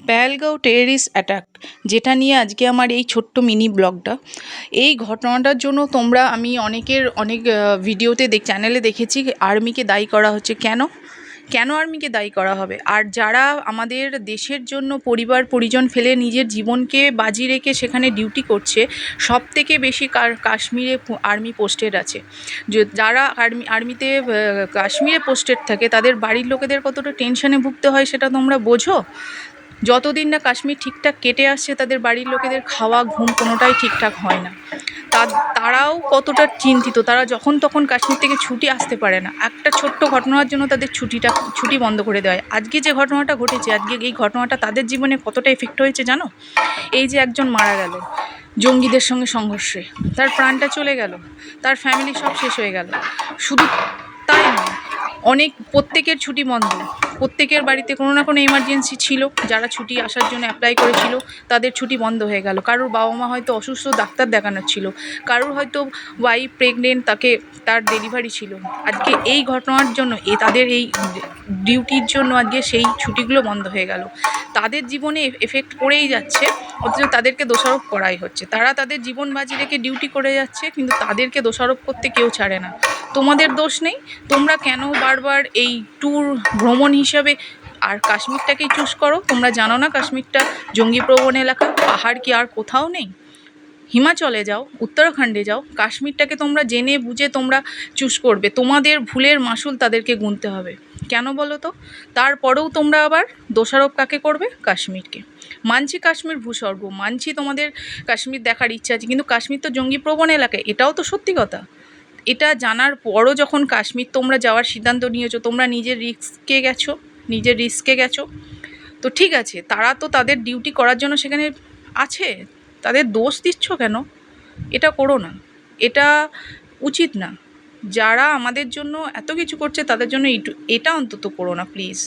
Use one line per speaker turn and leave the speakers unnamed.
Pahalgam terrorist attack, যেটা নিয়ে আজকে আমার এই ছোট্ট মিনি ব্লগটা। এই ঘটনাটার জন্য আমি অনেক ভিডিওতে চ্যানেলে দেখেছি আর্মিকে দায়ী করা হচ্ছে। কেন আর্মিকে দায়ী করা হবে? আর যারা আমাদের দেশের জন্য পরিবার পরিজন ফেলে নিজের জীবনকে বাজি রেখে সেখানে ডিউটি করছে, সবথেকে বেশি কাশ্মীরে আর্মি পোস্টেড আছে। যারা আর্মিতে কাশ্মীরে পোস্টেড থাকে তাদের বাড়ির লোকেদের কতটা টেনশনে ভুগতে হয় সেটা তোমরা বোঝো? যতদিন না কাশ্মীর ঠিকঠাক কেটে আসছে তাদের বাড়ির লোকেদের খাওয়া ঘুম কোনোটাই ঠিকঠাক হয় না। তারাও কতটা চিন্তিত, তারা যখন তখন কাশ্মীর থেকে ছুটি আসতে পারে না। একটা ছোট্ট ঘটনার জন্য তাদের ছুটি বন্ধ করে দেওয়া হয়। আজকে যে ঘটনাটা ঘটেছে, আজকে এই ঘটনাটা তাদের জীবনে কতটা এফেক্ট হয়েছে জানো? এই যে একজন মারা গেল জঙ্গিদের সঙ্গে সংঘর্ষে, তার প্রাণটা চলে গেল, তার ফ্যামিলি সব শেষ হয়ে গেল। শুধু তাই নয়, প্রত্যেকের ছুটি বন্ধ, প্রত্যেকের বাড়িতে কোনো না কোনো এমার্জেন্সি ছিল, যারা ছুটি আসার জন্য অ্যাপ্লাই করেছিল তাদের ছুটি বন্ধ হয়ে গেল। কারোর বাবা মা হয়তো অসুস্থ, ডাক্তার দেখানোর ছিল, কারোর হয়তো ওয়াইফ প্রেগনেন্ট, তার ডেলিভারি ছিল। আজকে এই ঘটনার জন্য তাদের এই ডিউটির জন্য আজকে সেই ছুটিগুলো বন্ধ হয়ে গেল। তাদের জীবনে এফেক্ট পড়েই যাচ্ছে, অথচ তাদেরকে দোষারোপ করাই হচ্ছে। তারা তাদের জীবন বাজি রেখে ডিউটি করে যাচ্ছে, কিন্তু তাদেরকে দোষারোপ করতে কেউ ছাড়ে না। তোমাদের দোষ নেই, তোমরা কেন বারবার এই ট্যুর ভ্রমণ হিসাবে আর কাশ্মীরটাকেই চুজ করো? তোমরা জানো না কাশ্মীরটা জঙ্গিপ্রবণ এলাকা? পাহাড় কি আর কোথাও নেই? হিমাচলে যাও, উত্তরাখণ্ডে যাও, কাশ্মীরটাকে তোমরা জেনে বুঝে তোমরা চুজ করবে। তোমাদের ভুলের মাসুল তাদেরকে গুনতে হবে। কেন বলো তো? তারপরেও তোমরা আবার দোষারোপ কাকে করবে? কাশ্মীরকে। মানছি কাশ্মীর ভূস্বর্গ, মানছি তোমাদের কাশ্মীর দেখার ইচ্ছা আছে, কিন্তু কাশ্মীর তো জঙ্গিপ্রবণ এলাকায়, এটাও তো সত্যি কথা। এটা জানার পরও যখন কাশ্মীর তোমরা যাওয়ার সিদ্ধান্ত নিয়েছো, তোমরা নিজের রিস্কে গেছো, তো ঠিক আছে, তারা তো তাদের ডিউটি করার জন্য সেখানে আছে, তাদের দোষ দিচ্ছ কেন? এটা করো না, এটা উচিত না। যারা আমাদের জন্য এত কিছু করছে তাদের জন্য এটা অন্তত করো না প্লিজ।